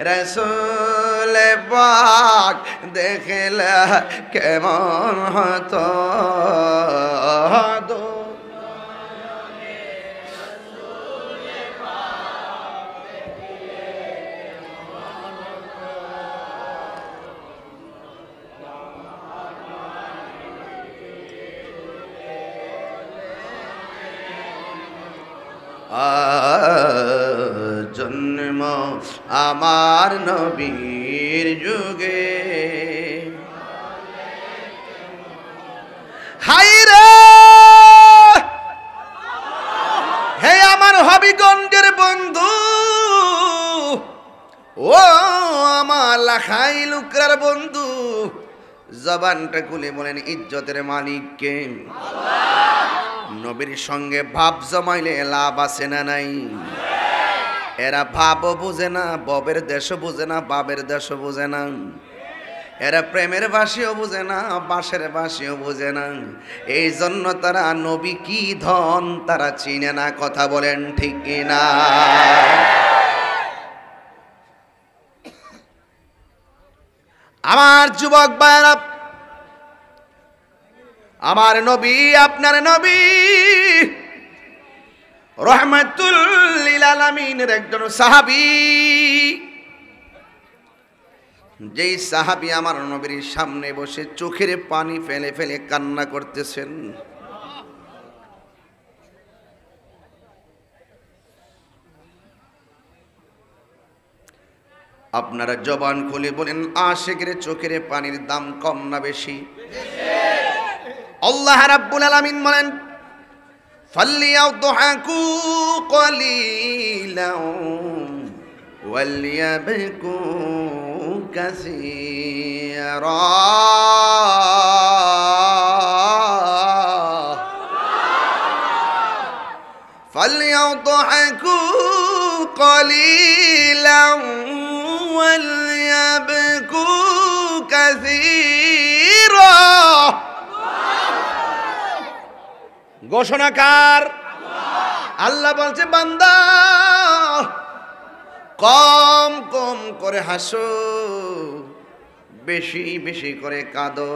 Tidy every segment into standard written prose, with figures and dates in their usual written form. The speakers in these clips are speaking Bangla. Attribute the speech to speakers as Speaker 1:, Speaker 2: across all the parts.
Speaker 1: রসুল পাক দেখলে কেমন হতো জন্ম আমার নবীর যুগে হায়রে হে আমার হবিগঞ্জের বন্ধু ও আমার লাখাই লুকরার বন্ধু জবানটা খুলে বলেন ইজ্জতের মালিককে নবীর সঙ্গে ভাব জমাইলে লাভ আছে না নাই এরা ভাবও বুঝে না ববের দেশও বুঝে না বাবের দেশও বুঝে না এরা প্রেমের ভাষীও বুঝে না বাঁশের ভাষীও বুঝে না এই জন্য তারা নবী কি ধন তারা চিনে না কথা বলেন ঠিক কিনা আমার যুবক ভাইরা আমার নবী আপনার নবী রহমাতুল লিল আলামিনের একজন সাহাবী যেই সাহাবী আমার নবীর সামনে বসে চোখের পানি ফেলে ফেলে কান্না করতেছেন আপনারা জবান খুলে বলেন আশিকের চোখের পানির দাম কম না বেশি আল্লাহ রাব্বুল আলামিন বলেন ফালইয়াদহাকু কলিলাও ওয়ালইয়াবকু কাসীরা ফালইয়াদহাকু কলিলাও ওয়ালইয়াবকু কাসীরা ঘোষণাকার আল্লাহ বলছে বান্দা কম কম করে হাসো বেশি বেশি করে কাঁদো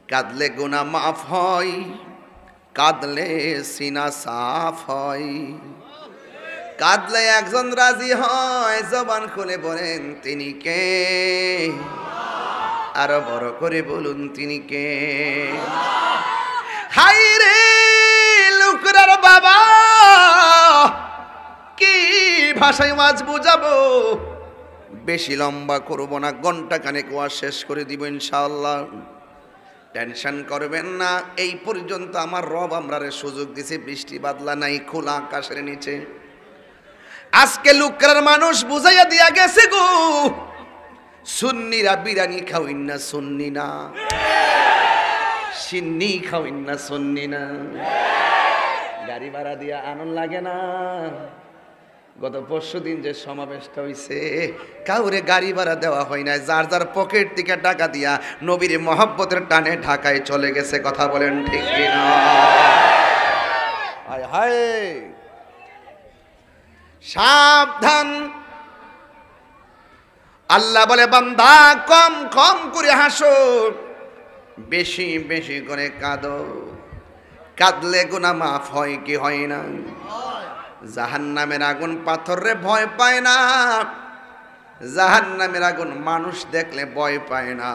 Speaker 1: কাঁদলে গুনাহ মাফ হয় কাঁদলে সিনা সাফ হয় কাঁদলে একজন রাজি হয় জবান খুলে বলেন তিনি কে আরো বড় করে বলুন তিনি কে হায়রে লুকরার বাবা কি ভাষায় মাছ বুঝাবো বেশি লম্বা করব না ঘন্টা খানেক ওয়াজ শেষ করে দিব ইনশাআল্লাহ টেনশন করবেন না এই পর্যন্ত আমার রব আমরারে সুযোগ দিছে বৃষ্টি বাদলা নাই খোলা আকাশের নিচে আজকে লুকরার মানুষ বুঝাইয়া দিয়া গেছে গো সুন্নিরা বিরিয়ানি খাওইন না সুন্নি না সিন্নি খাওইন না সুন্নি না গাড়ি ভাড়া দিয়া আনন্দ লাগে না গত পরশুদিন যে সমাবেশটা হইছে কাউরে গাড়ি ভাড়া দেওয়া হয় না যার যার পকেট থেকে টাকা দিয়া নবীর মহব্বতের টানে ঢাকায় চলে গেছে কথা বলেন ঠিক কিনা হায় হায় সাবধান আল্লাহ বলে বান্দা কম কম করে হাসো বেশি বেশি করে কাঁদো কাঁদলে গুনাহ মাফ হয় কি হয় না জাহান্নামের আগুন পাথরে ভয় পায় না জাহান্নামের আগুন মানুষ দেখলে ভয় পায় না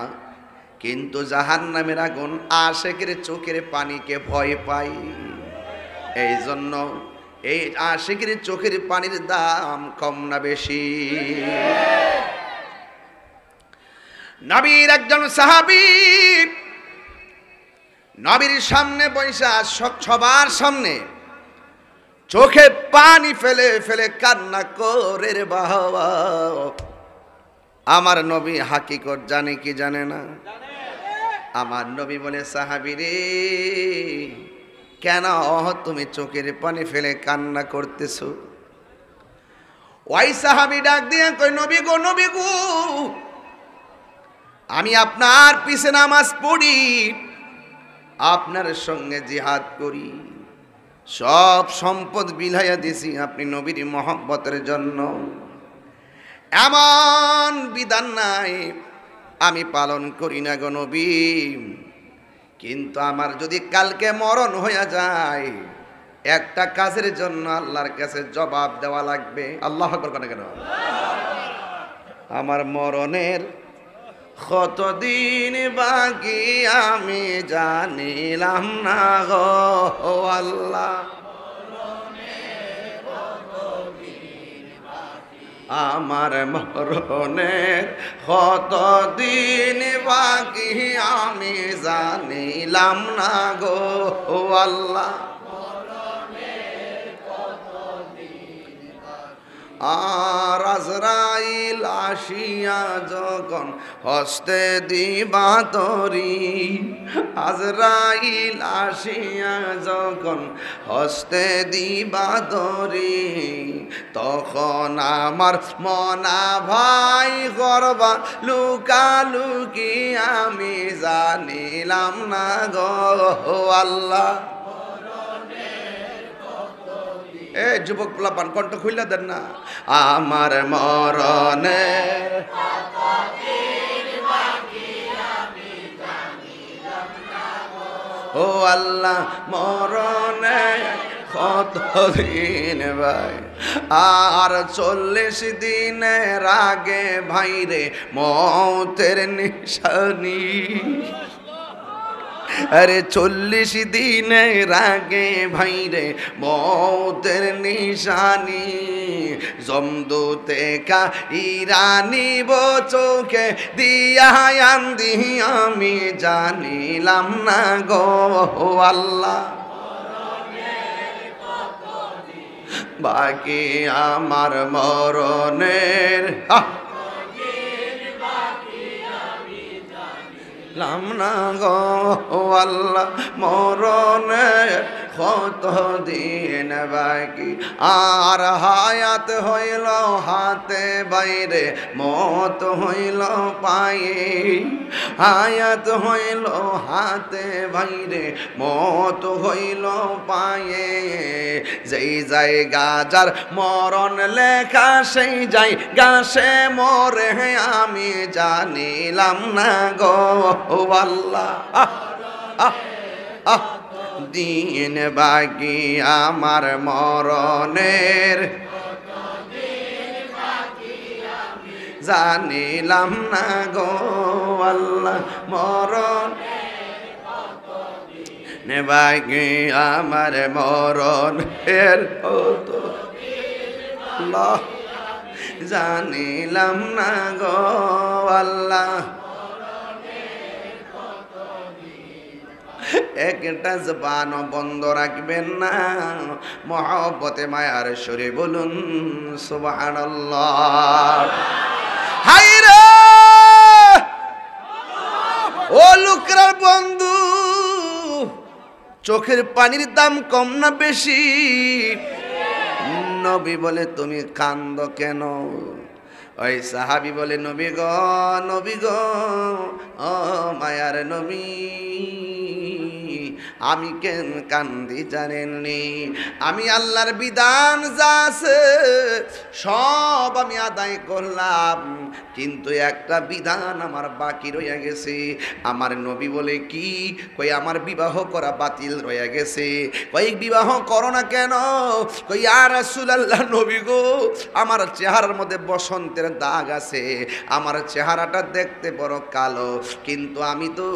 Speaker 1: কিন্তু জাহান্নামের আগুন আশিকের চোখের পানিকে ভয় পায় এই জন্য এই আশিকের চোখের পানির দাম কম না বেশি নবীর একজন সাহাবী নবীর সামনে বৈশা সবার সামনে চোখে পানি ফেলে ফেলে কান্না করে রে বাবা আমার নবী হাকিকত জানে কি জানে না আমার নবী বলে সাহাবী রে কেন তুমি চোখের পানি ফেলে কান্না করতেছো ওই সাহাবী ডাক দিয়ে কই নবী গো আমি আপনার পিছে নামাজ পড়ি আপনার সঙ্গে জিহাদ করি সব সম্পদ বিলাইয়া দিছি আপনি নবীর মহব্বতের জন্য এমন বিধান নাই আমি পালন করি না গো নবী, কিন্তু আমার যদি কালকে মরণ হয়ে যায় একটা কাজের জন্য আল্লাহর কাছে জবাব দেওয়া লাগবে। আল্লাহ আকবার করে কেন? আমার মরণের কতদিন বাকি আমি জানিলাম না গো আল্লাহ, আমার মরণের কতদিন বাকি আমি জানিলাম না গো আল্লাহ। আর আজরাইল আসিয়া যখন হস্তে দিবা তরি, আজরাইল আসিয়া যখন হস্তে দিবা তরি, তখন আমার মনা ভাই করবা লুকালুকি আমি জানিলাম না গো আল্লাহ। এ যুবক পোলাপান কণ্ঠ খুইলা দেন না। আমার মরণে ও আল্লাহ মরণে কতদিন ভাই, আর 40 দিনের আগে ভাইরে মৌতের নিশানি, আরে 40 দিনের আগে ভাইরে মৌতের নিশানি, জমদূতে কা ইরানি বো চোখে দিয়া আন্দি আমি জানিলাম না গো আল্লাহ। বাকি আমার মরণের লাম না গো আল্লাহ, মরণের কতদিন বাকি, আর হায়াত হইল হাতে বাইরে মত হইল পায়ে, হায়াত হইল হাতে বাইরে মত হইল পায়ে, যেই জায়গা যার মরণ লেখা সেই জায়গা সে মরে আমি জানিলাম না গো আল্লাহ। দিন বাকি আমার মরণের জানিলাম না গো আল্লাহ, মরণ বাকি আমার মরণের জানিলাম না গো আল্লাহ। একটা জবান বন্ধ রাখবেন না, মহব্বতে মায়ার সুরে বলুন সুবহানাল্লাহ। হায়রে ও লোকরার বন্ধু, চোখের পানির দাম কম না বেশি? নবী বলে তুমি কান্দো কেন? ওই সাহাবী বলে নবী গো ও মায়ার নবী, আমি কেন কান্দি জানেননি? আমি আল্লাহর বিধান যা আছে সব আমি আদায় করলাম, কিন্তু একটা বিধান আমার বাকি রয়ে গেছে। আমার নবী বলে কি? কই আমার বিবাহ করা বাতিল রয়ে গেছে। কই বিবাহ করো না কেন? কই ইয়া রাসূলুল্লাহ নবী গো, আমার চেহারার মধ্যে বসন্তের দাগ আছে, আমার চেহারাটা দেখতে বড় কালো, কিন্তু আমি তো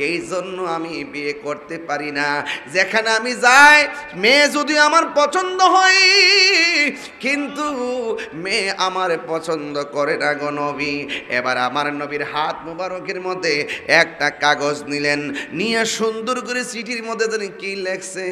Speaker 1: এই জন্য আমি বিয়ে করতে পারি না। যেখানে আমি যাই মেয়ে যদি আমার পছন্দ হয়, কিন্তু মেয়ে আমার পছন্দ করে না গো নবী। এবার আমার নবীর হাত মুবারকের মধ্যে একটা কাগজ নিলেন, নিয়ে সুন্দর করে চিঠির মধ্যে তিনি কি লেখছে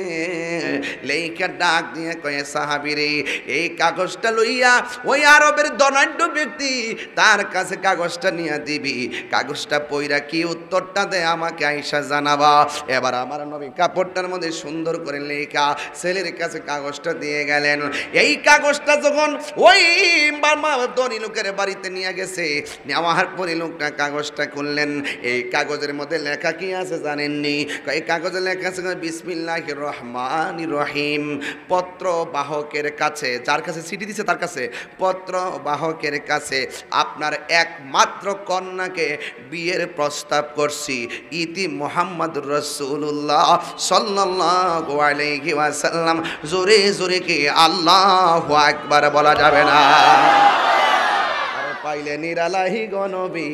Speaker 1: লেখা ডাক দিয়ে কয়ে সাহাবীরে এই কাগজটা লইয়া ওই আরবের ধনাঢ্য ব্যক্তি তার কাছে কাগজটা নিয়ে দিবি, কাগজটা পইরা কি উত্তরটা দেয় আমাকে আইসা জানাবা। এবার আমার নবী কাপড়টার মধ্যে সুন্দর করে লেখা ছেলের কাছে কাগজটা দিয়ে গেলেন। এই কাগজটা যখন ওই ধনী লোকের বাড়িতে নিয়ে গেছে, নেওয়ার পরে লোকটা কাগজটা খুললেন। এই কাগজের মধ্যে লেখা কি আছে জানেননি? এই কাগজে লেখা আছে বিসমিল্লাহির রহমানির রহিম। পত্র বাহকের কাছে, যার কাছে চিঠি দিছে তার কাছে, পত্র বাহকের কাছে আপনার একমাত্র কন্যাকে বিয়ের প্রস্তাব করছি। ইতি মুহাম্মাদুর রাসূলুল্লাহ সাল্লাল্লাহু আলাইহি ওয়াসাল্লাম। জোরে জোরে কি আল্লাহু আকবার বলা যাবে না? আরে পাইলে নিরালাই গো নবী,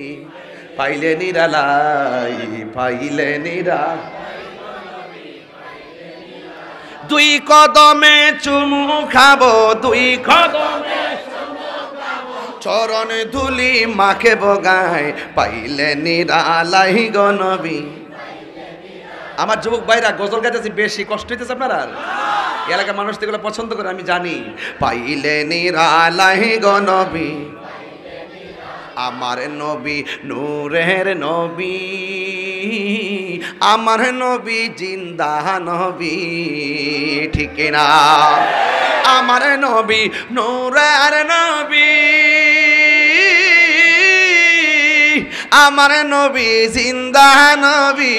Speaker 1: পাইলে নিরালাই, পাইলে নিরা। দুই কদমে চুমু খাবো, দুই কদমে চরণ ধুলি মাকে বগায়, পাইলে নিরালাই গো নবী। আমার যুবক ভাইরা গজল গাইতেছি, বেশি কষ্ট হইতেছে আপনার? আর এলাকার মানুষ তো এগুলো পছন্দ করে, আমি জানি। পাইলে নিরালাই গো নবী, আমার নবী নূরের নবী, আমার নবী জিন্দা নবী, ঠিক না? আমার নবী নূরের নবী, আমার নবী জিন্দা নবী,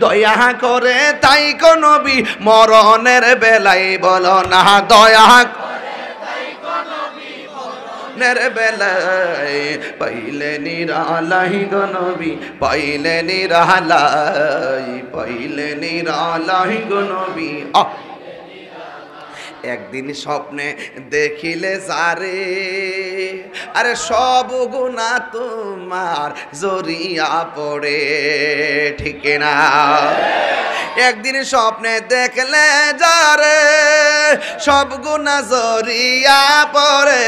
Speaker 1: দয়া করে তাই কো নবী মরণের বেলায় বলো না, দয়া নের বেলায়, পাইলে নিরালাই গো নবী, পাইলে নিরালাই, পাইলে নিরালাই গো নবী। একদিন স্বপ্নে দেখিলে যারে, আরে সব গুনাহ তোমার জড়িয়া পড়ে, ঠিক না? একদিন স্বপ্নে দেখলে যারে, সব গুনাহ জড়িয়া পড়ে,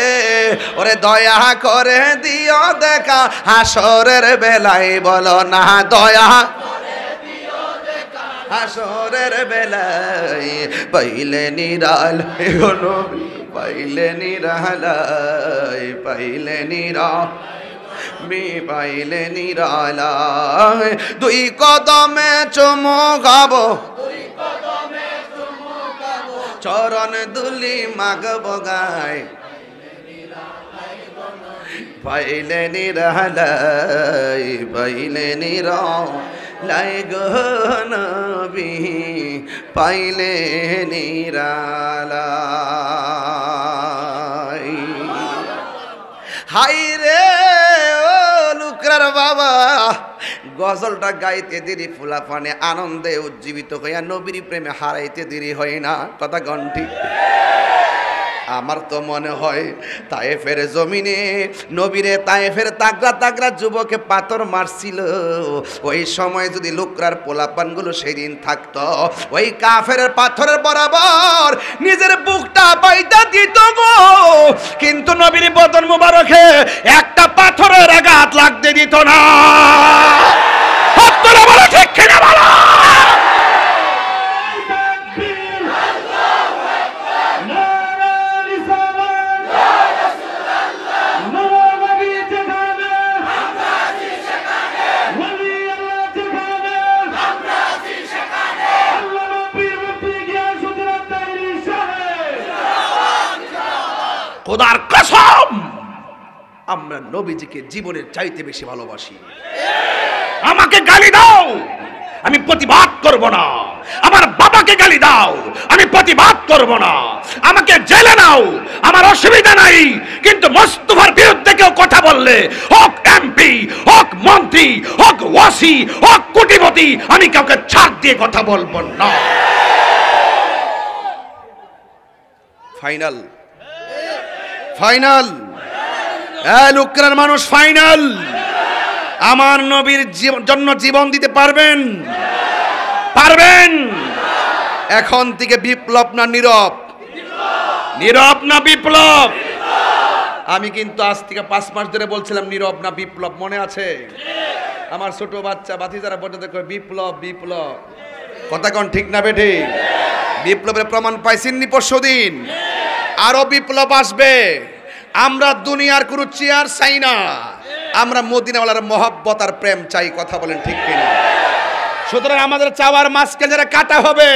Speaker 1: ওরে দয়া করে দিও দেখা হাসরের বেলায় বলো না, দয়া হাসরের বেলায়, পাইলে নিরালাই গো নবী, পাইলে নিরালাই, পাইলে নিরালাই, পাইলে নিরালাই। দুই কদমে চুমু খাবো, চরণ দুলি মাগ বগায়, পাইলে নিরালাই, পাইলে নিরালাই গো নবী, পাইলে নিরালাই। হাই রে ও লুকরার বাবা, গজলটা গাইতে দেরি ফুলাফানে আনন্দে উজ্জীবিত হইয়া নবীর প্রেমে হারাইতে দেরি হয় না, কথা গন্টি। আমার তো মনে হয় তায়েফের জমিনে নবীরে তায়েফের তাগড়া তাগড়া যুবকে পাথর মারছিল, ওই সময় যদি লুকরার পোলাপানগুলো সেদিন থাকতো, ওই কাফের পাথরের বরাবর নিজের বুকটা বাইদা দিত গো, কিন্তু নবীর বদন মুবারকে একটা পাথরের আঘাত লাগতে দিত না। আপনারা বলো ঠিক কিনা বলো? খোদার কসম, আমরা নবীজিকে জীবনের চাইতে বেশি ভালোবাসি। আমাকে গালি দাও, আমি প্রতিবাদ করব না। আমার বাবাকে গালি দাও, আমি প্রতিবাদ করব না। আমাকে জেলে নাও, আমার অসুবিধা নাই, কিন্তু মোস্তফার বিরুদ্ধে কেউ কথা বললে, হোক এমপি, হোক মন্ত্রী, হোক ওয়াসি, হোক কোটিপতি, আমি কাউকে ছাড় দিয়ে কথা বলবো না। ফাইনাল, ফাইনাল, লুকরার মানুষ ফাইনাল। আমার নবীর জন্য জীবন দিতে পারবেন? পারবেন? এখন থেকে বিপ্লব না নীরব? নীরব না বিপ্লব? আমি কিন্তু আজ থেকে 5 মাস ধরে বলছিলাম নীরব না বিপ্লব, মনে আছে? আমার ছোট বাচ্চা বাতিজারা পর্যন্ত বিপ্লব বিপ্লব, কথা কোন ঠিক না বেঠি? বিপ্লবের প্রমাণ পাইছেননি পরশুদিন? আরো বিপ্লব আসবে। আমরা দুনিয়ার কোনো চেয়ার চাই না, আমরা মদিনাওয়ালার মহব্বত আর প্রেম চাই, কথা বলেন ঠিক কিনা? সুতরাং আমাদের চাওয়ার মাছকে যারা কাটা হবে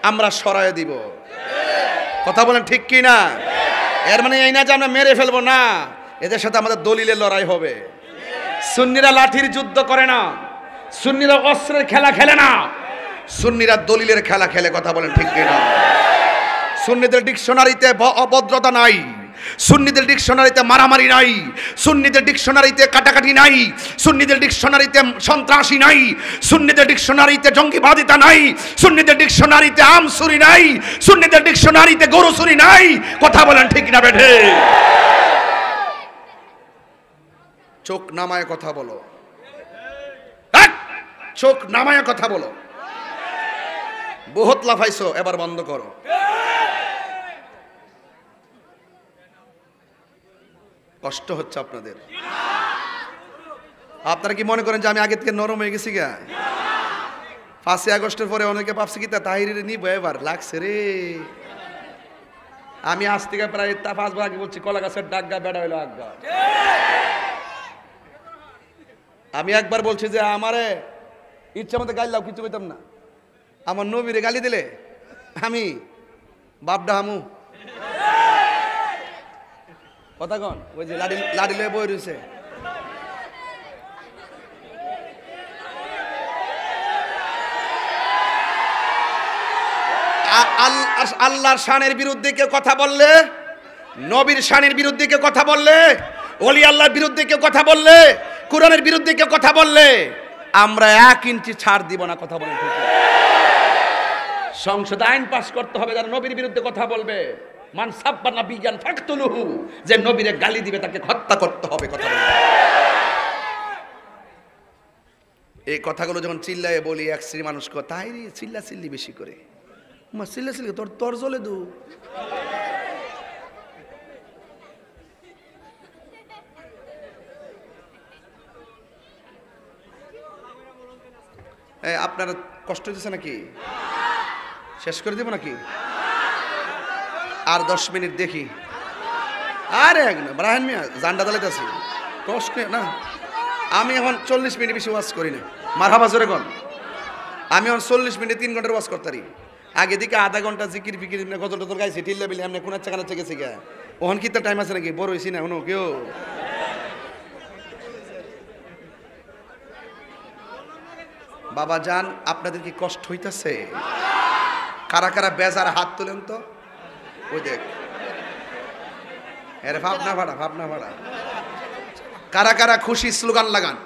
Speaker 1: আমরা সরায় দিব। কথা বলেন ঠিক কি না? এর মানে এই না যে আমরা মেরে ফেলবো না, এদের সাথে আমাদের দলিলের লড়াই হবে। সুন্নিরা লাঠির যুদ্ধ করে না, সুন্নিরা অস্ত্রের খেলা খেলে না, সুন্নিরা দলিলের খেলা খেলে। কথা বলেন ঠিক কি না? সুন্নিদের ডিকশনারিতে অভদ্রতা নাই, সুন্নিদের ডিকশনারিতে মারামারি নাই, সুন্নিদের ডিকশনারিতে কাটাকাটি নাই, সুন্নিদের ডিকশনারিতে সন্ত্রাসী নাই, সুন্নিদের ডিকশনারিতে জঙ্গিবাদিতা নাই, সুন্নিদের ডিকশনারিতে আমসুরি নাই, সুন্নিদের ডিকশনারিতে গরুসুরি নাই। কথা বলেন ঠিক না বেঠে? চোখ নামায় কথা বলো, চোখ নামায় কথা বলো। বহুত লাফাইছো, এবার বন্ধ করো। কষ্ট হচ্ছে আপনাদের। আপনারা কি মনে করেন যে আমি আগে থেকে নরম হয়ে গেছি গা? 5 আগস্টের পরে অনেকে ভাবছে কি তা তাহিরিরে নিব, এবার লাগছে রে। আমি আজ থেকে প্রায় 5 বার আগে বলছি কলা গাছের ডাগা বেড়া হইলো আজ্ঞা। আমি একবার বলছি যে আমারে ইচ্ছা মতো গাইলাও, কিছু কইতাম না। আমার নবীরে গালি দিলে আমি বাপডা হামু। কথা কন, ওই যে লাডি লয়ে বই রয়েছে। আল্লাহর শানের বিরুদ্ধে কেউ কথা বললে, নবীর শানের বিরুদ্ধে কেউ কথা বললে, ওলি আল্লাহর বিরুদ্ধে কেউ কথা বললে, কোরআনের বিরুদ্ধে কেউ কথা বললে আমরা 1 ইঞ্চি ছাড় দিব না। কথা বলেন ঠিক? সংসদে আইন পাস করতে হবে যারা নবীর বিরুদ্ধে কথা বলবে, মান সাব্বা নাবিয়ান ফাকতুলুহু, যে নবীরে গালি দিবে তাকে হত্যা করতে হবে। কথা বলেন। এই কথাগুলো যখন চিল্লায়ে বলি, এক শ্রী মানুষ তাই চিল্লা চিল্লি বেশি করে, মা চিল্লা চিল্লি তোর জ্বলে দু। আপনার কষ্ট হচ্ছে নাকি? শেষ করে দিব নাকি? আর 10 মিনিট দেখি। আরে ব্রাহান মিয়া জান্ডা দালাইতেছি, কষ্ট না। আমি এখন 40 মিনিট বেশি ওয়াজ করি না। মারহাবা জোরে কোন। আমি এখন 40 মিনিটে 3 ঘন্টার ওয়াজ করতারি। আগে দিকে আধা ঘন্টা জিকির ফিকির গজল টজল গাইছি, টিল্লা বিলি এমনি কোন চাকানা গেছে গা। ওহন কি তার টাইম আছে নাকি? বড় হইছি না কোনো কেউ। বাবা জান, আপনাদের কি কষ্ট হইতাছে? কারা কারা বেজার হাত তোলেন তো। ওই দেখ, এর ভাবনা ভাড়া, ভাবনা ভাড়া। কারা কারা খুশি স্লোগান লাগান।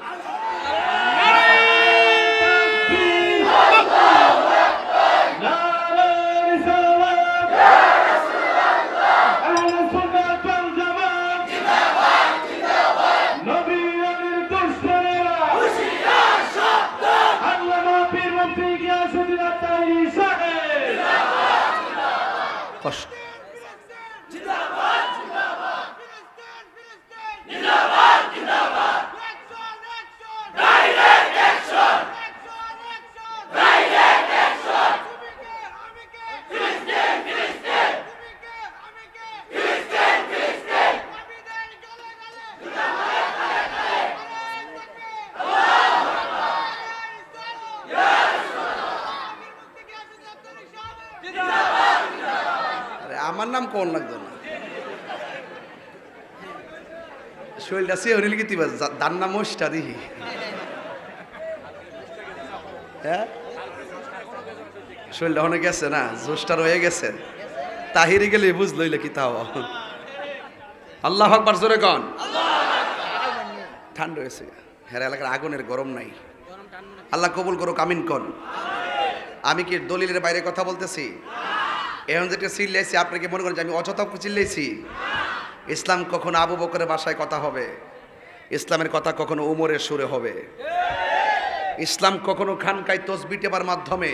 Speaker 1: কষ্ট আমার নাম কোন লাগতো না। শৈলটা সে হরিল কি তিবা দান নাম মোষটা দিহি। হ্যাঁ, শৈলটা অনেক গেছে না, জোশটা রয়ে গেছে। তাহিরি গেলে বুঝলইলে কি তাও। আল্লাহ আকবার জোরে কন। ঠান্ডা হয়েছে, হ্যাঁ এলাকার আগুনের গরম নাই। আল্লাহ কবুল করুক, আমিন কন। আমি কি দলিলের বাইরে কথা বলতেছি? এখন যেটা চিল্লাইছি আপনাকে মনে করেন যে আমি অযথা চিল্লাইছি? ইসলাম কখনো আবু বকরের ভাষায় কথা হবে, ইসলামের কথা কখনো উমরের সুরে হবে। ইসলাম কখনো খানকায় তসবিহ টেপার মাধ্যমে,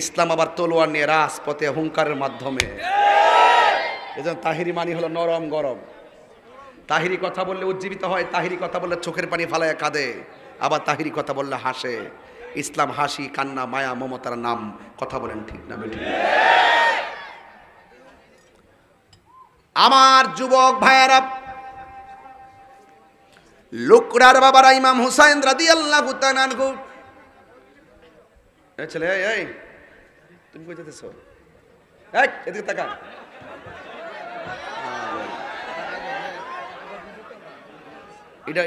Speaker 1: ইসলাম আবার তলোয়ার নিয়ে রাজপথে হুঙ্কারের মাধ্যমে। এজন্য তাহিরি মানি হলো নরম গরম। তাহিরি কথা বললে উজ্জীবিত হয়, তাহিরি কথা বললে চোখের পানি ফালায় কাঁদে, আবার তাহিরি কথা বললে হাসে। ইসলাম হাসি, কান্না, মায়া, মমতার নাম। কথা বলেন ঠিক না বেঠিক? আমার যুবক ভাইয়ারা, লুকরার বাবারা ইমাম হুসাইন রাদিয়াল্লাহু তাআলা আনহু ছেলে এই তুমি কই যেতেছো? এদিকে তাকা। এটা